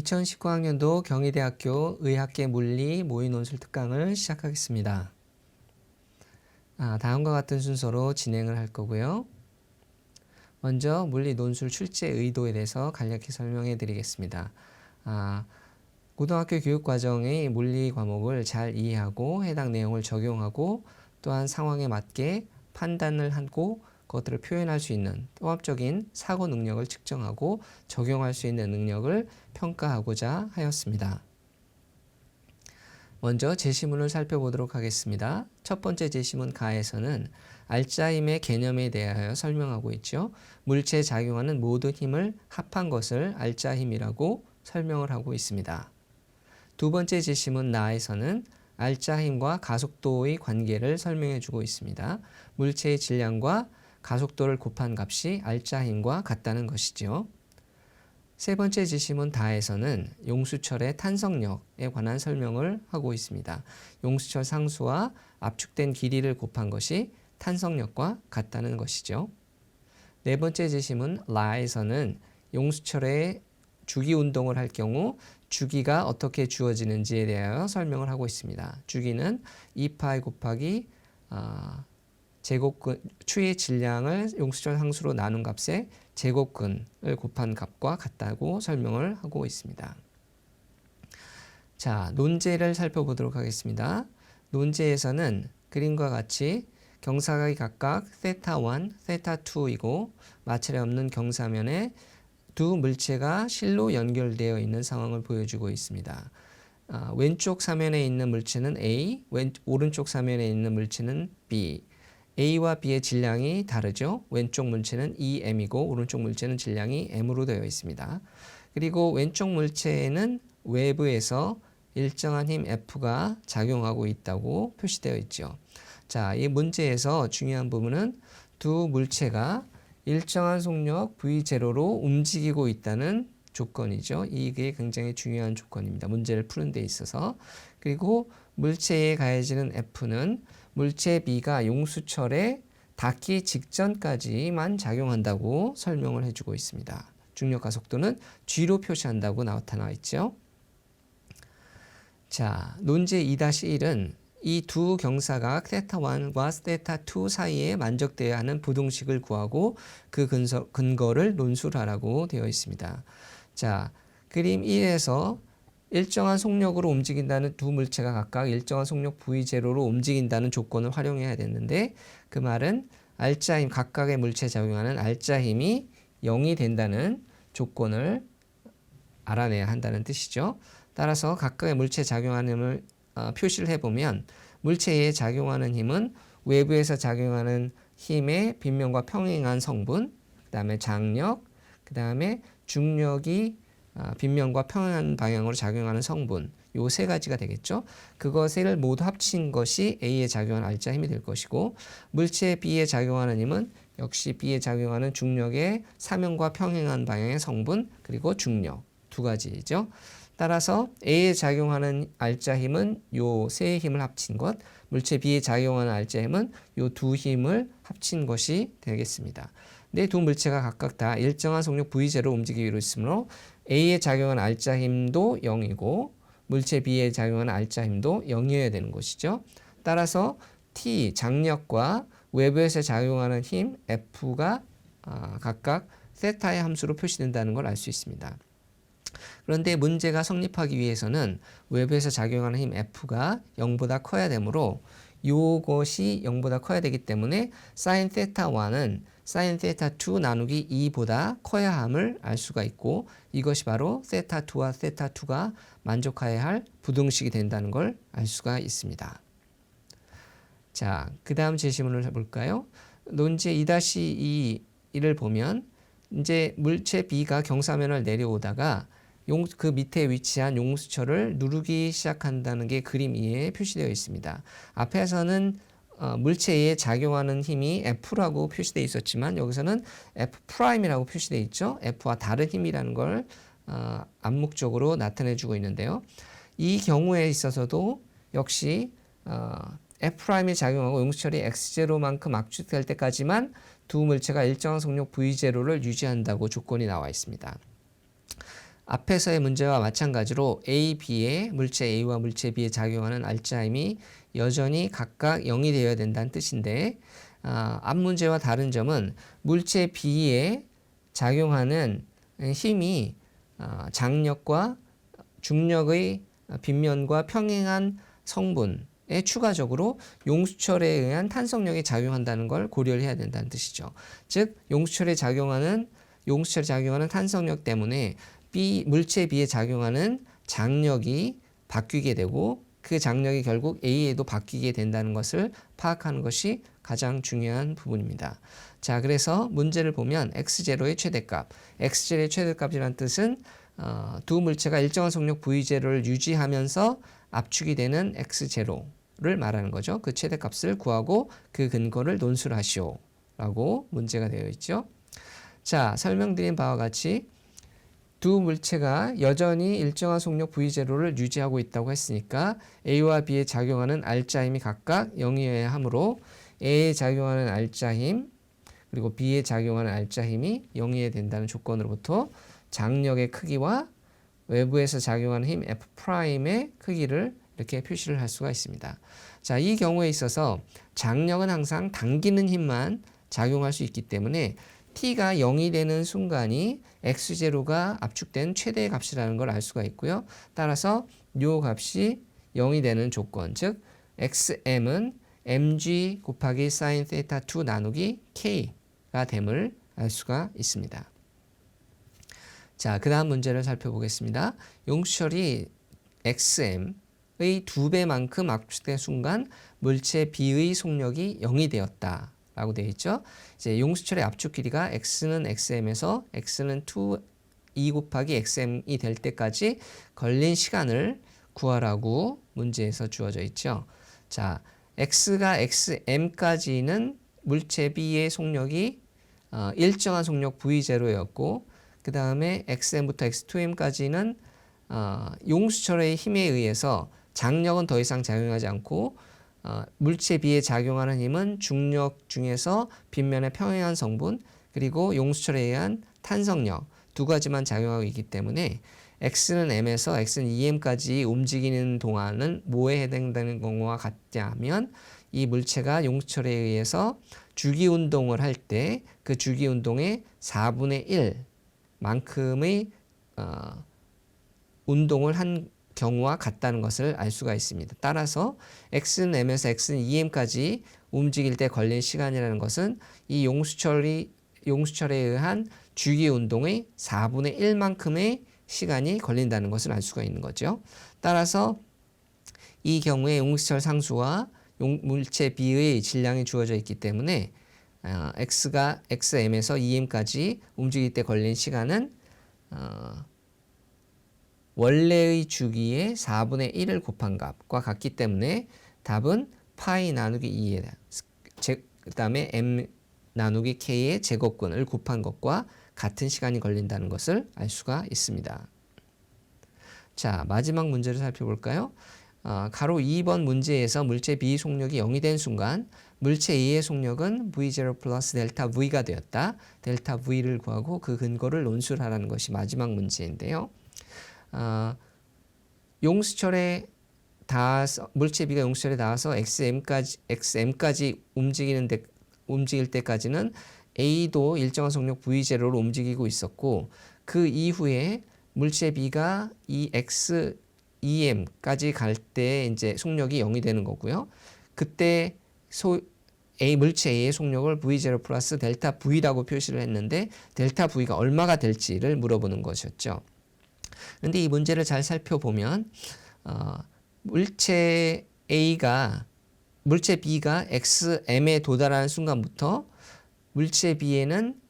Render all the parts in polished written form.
2019학년도 경희대학교 의학계 물리 모의 논술 특강을 시작하겠습니다. 다음과 같은 순서로 진행을 할 거고요. 먼저 물리 논술 출제 의도에 대해서 간략히 설명해 드리겠습니다. 고등학교 교육과정의 물리 과목을 잘 이해하고 해당 내용을 적용하고 또한 상황에 맞게 판단을 하고 그것들을 표현할 수 있는 통합적인 사고 능력을 측정하고 적용할 수 있는 능력을 평가하고자 하였습니다. 먼저 제시문을 살펴보도록 하겠습니다. 첫 번째 제시문 가에서는 알짜힘의 개념에 대하여 설명하고 있죠. 물체에 작용하는 모든 힘을 합한 것을 알짜힘이라고 설명을 하고 있습니다. 두 번째 제시문 나에서는 알짜힘과 가속도의 관계를 설명해 주고 있습니다. 물체의 질량과 가속도를 곱한 값이 알짜힘과 같다는 것이죠. 세 번째 제시문 다에서는 용수철의 탄성력에 관한 설명을 하고 있습니다. 용수철 상수와 압축된 길이를 곱한 것이 탄성력과 같다는 것이죠. 네 번째 제시문 라에서는 용수철의 주기 운동을 할 경우 주기가 어떻게 주어지는지에 대하여 설명을 하고 있습니다. 주기는 2파이 곱하기 제곱근, 추의 질량을 용수철 상수로 나눈 값에 제곱근을 곱한 값과 같다고 설명을 하고 있습니다. 자, 논제를 살펴보도록 하겠습니다. 논제에서는 그림과 같이 경사각이 각각 θ1, θ2이고 마찰이 없는 경사면에 두 물체가 실로 연결되어 있는 상황을 보여주고 있습니다. 왼쪽 사면에 있는 물체는 A, 오른쪽 사면에 있는 물체는 B. A와 B의 질량이 다르죠. 왼쪽 물체는 EM이고 오른쪽 물체는 질량이 M으로 되어 있습니다. 그리고 왼쪽 물체에는 외부에서 일정한 힘 F가 작용하고 있다고 표시되어 있죠. 자, 이 문제에서 중요한 부분은 두 물체가 일정한 속력 V0로 움직이고 있다는 조건이죠. 이게 굉장히 중요한 조건입니다. 문제를 푸는 데 있어서. 그리고 물체에 가해지는 F는 물체 B가 용수철에 닿기 직전까지만 작용한다고 설명을 해주고 있습니다. 중력 가속도는 G로 표시한다고 나타나 있죠. 자, 논제 2-1은 이 두 경사각 θ1과 θ2 사이에 만족되어야 하는 부등식을 구하고 그 근거를 논술하라고 되어 있습니다. 자, 그림 1에서 일정한 속력으로 움직인다는 두 물체가 각각 일정한 속력 V0로 움직인다는 조건을 활용해야 되는데 그 말은 알짜힘, 각각의 물체에 작용하는 알짜힘이 0이 된다는 조건을 알아내야 한다는 뜻이죠. 따라서 각각의 물체에 작용하는 힘을 표시를 해보면 물체에 작용하는 힘은 외부에서 작용하는 힘의 빗면과 평행한 성분, 그 다음에 장력, 그 다음에 중력이 빗면과 평행한 방향으로 작용하는 성분, 요 세 가지가 되겠죠. 그것을 모두 합친 것이 A에 작용하는 알짜 힘이 될 것이고 물체 B에 작용하는 힘은 역시 B에 작용하는 중력의 사면과 평행한 방향의 성분 그리고 중력 두 가지죠. 따라서 A에 작용하는 알짜 힘은 요 세 힘을 합친 것, 물체 B에 작용하는 알짜 힘은 요 두 힘을 합친 것이 되겠습니다. 네, 두 물체가 각각 다 일정한 속력 V0로 움직이기로 했으므로 A에 작용하는 알짜 힘도 0이고 물체 B에 작용하는 알짜 힘도 0이어야 되는 것이죠. 따라서 T, 장력과 외부에서 작용하는 힘 F가 각각 세타의 함수로 표시된다는 걸 알 수 있습니다. 그런데 문제가 성립하기 위해서는 외부에서 작용하는 힘 F가 0보다 커야 되므로 이것이 0보다 커야 되기 때문에 sin θ1은 sin θ2 나누기 2보다 커야 함을 알 수가 있고 이것이 바로 θ2와 θ2가 만족해야 할 부등식이 된다는 걸 알 수가 있습니다. 자, 그 다음 제시문을 볼까요? 논제 2-2를 보면 이제 물체 B가 경사면을 내려오다가 그 밑에 위치한 용수철을 누르기 시작한다는 게 그림 2에 표시되어 있습니다. 앞에서는 물체에 작용하는 힘이 F라고 표시되어 있었지만 여기서는 F'이라고 표시되어 있죠. F와 다른 힘이라는 걸 암묵적으로 나타내 주고 있는데요. 이 경우에 있어서도 역시 F'이 작용하고 용수철이 X0만큼 압축될 때까지만 두 물체가 일정한 속력 V0를 유지한다고 조건이 나와 있습니다. 앞에서의 문제와 마찬가지로 A, B에 물체 A와 물체 B에 작용하는 알자힘이 여전히 각각 0이 되어야 된다는 뜻인데 앞 문제와 다른 점은 물체 B에 작용하는 힘이 장력과 중력의 빗면과 평행한 성분에 추가적으로 용수철에 의한 탄성력이 작용한다는 걸 고려를 해야 된다는 뜻이죠. 즉 용수철에 작용하는 탄성력 때문에 물체 B에 작용하는 장력이 바뀌게 되고 그 장력이 결국 A에도 바뀌게 된다는 것을 파악하는 것이 가장 중요한 부분입니다. 자, 그래서 문제를 보면 x0의 최대값, x0의 최대값이라는 뜻은 두 물체가 일정한 속력 V0를 유지하면서 압축이 되는 x0를 말하는 거죠. 그 최대값을 구하고 그 근거를 논술하시오 라고 문제가 되어 있죠. 자, 설명드린 바와 같이 두 물체가 여전히 일정한 속력 V0를 유지하고 있다고 했으니까 A와 B에 작용하는 알자힘이 각각 0이어야 하므로 A에 작용하는 알자힘 그리고 B에 작용하는 알자힘이 0이어야 된다는 조건으로부터 장력의 크기와 외부에서 작용하는 힘 F'의 크기를 이렇게 표시를 할 수가 있습니다. 자, 이 경우에 있어서 장력은 항상 당기는 힘만 작용할 수 있기 때문에 T가 0이 되는 순간이 x0가 압축된 최대의 값이라는 걸 알 수가 있고요. 따라서 이 값이 0이 되는 조건, 즉 xm은 mg 곱하기 sin θ 2 나누기 k가 됨을 알 수가 있습니다. 자, 그 다음 문제를 살펴보겠습니다. 용수철이 xm의 2배만큼 압축된 순간 물체 B의 속력이 0이 되었다 라고 되어 있죠. 이제 용수철의 압축 길이가 x는 xm에서 x는 2 곱하기 xm이 될 때까지 걸린 시간을 구하라고 문제에서 주어져 있죠. 자, x가 xm까지는 물체 B의 속력이 일정한 속력 V0였고 그 다음에 xm부터 x2m까지는 용수철의 힘에 의해서 장력은 더 이상 작용하지 않고 물체 B에 작용하는 힘은 중력 중에서 빗면의 평행한 성분 그리고 용수철에 의한 탄성력 두 가지만 작용하고 있기 때문에 x는 m에서 x는 2m까지 움직이는 동안은 뭐에 해당되는 경우와 같냐면 이 물체가 용수철에 의해서 주기운동을 할 때 그 주기운동의 4분의 1 만큼의 운동을 한 경우와 같다는 것을 알 수가 있습니다. 따라서 x는 m에서 x는 2m까지 움직일 때 걸린 시간이라는 것은 이 용수철에 의한 주기운동의 4분의 1만큼의 시간이 걸린다는 것을 알 수가 있는 거죠. 따라서 이 경우에 용수철 상수와 물체 B의 질량이 주어져 있기 때문에 x가 xm에서 2m까지 움직일 때 걸린 시간은 원래의 주기의 4분의 1을 곱한 값과 같기 때문에 답은 파이 나누기 2에 그 다음에 m 나누기 k의 제곱근을 곱한 것과 같은 시간이 걸린다는 것을 알 수가 있습니다. 자, 마지막 문제를 살펴볼까요? 가로 2번 문제에서 물체 B의 속력이 0이 된 순간 물체 A의 속력은 V0 플러스 델타 V가 되었다. 델타 V를 구하고 그 근거를 논술하라는 것이 마지막 문제인데요. 용수철에 닿아서 물체 B가 용수철에 닿아서 xm까지 움직일 때까지는 A도 일정한 속력 V0로 움직이고 있었고 그 이후에 물체 B가 이 EM까지 갈 때 이제 속력이 0이 되는 거고요. 그때 물체 A의 속력을 V0 플러스 델타 V라고 표시를 했는데 델타 V가 얼마가 될지를 물어보는 것이었죠. 그런데 이 문제를 잘 살펴보면 물체 B가 XM에 도달하는 순간부터 물체 B에는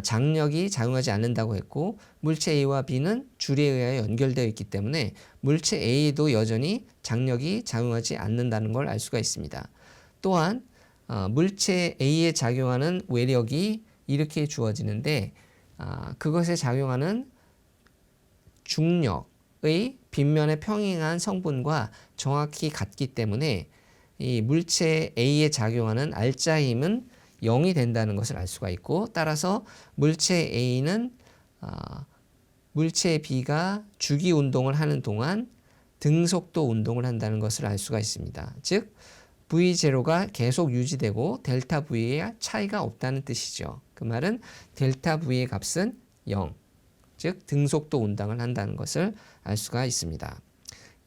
장력이 작용하지 않는다고 했고 물체 A와 B는 줄에 의하여 연결되어 있기 때문에 물체 A에도 여전히 장력이 작용하지 않는다는 걸 알 수가 있습니다. 또한 물체 A에 작용하는 외력이 이렇게 주어지는데 그것에 작용하는 중력의 빗면에 평행한 성분과 정확히 같기 때문에 이 물체 A에 작용하는 알자힘은 0이 된다는 것을 알 수가 있고 따라서 물체 A는 물체 B가 주기 운동을 하는 동안 등속도 운동을 한다는 것을 알 수가 있습니다. 즉 V0가 계속 유지되고 델타 V에 차이가 없다는 뜻이죠. 그 말은 델타 V의 값은 0, 즉 등속도 운동을 한다는 것을 알 수가 있습니다.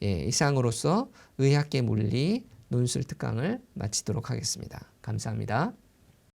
예, 이상으로서 의학계 물리 논술 특강을 마치도록 하겠습니다. 감사합니다.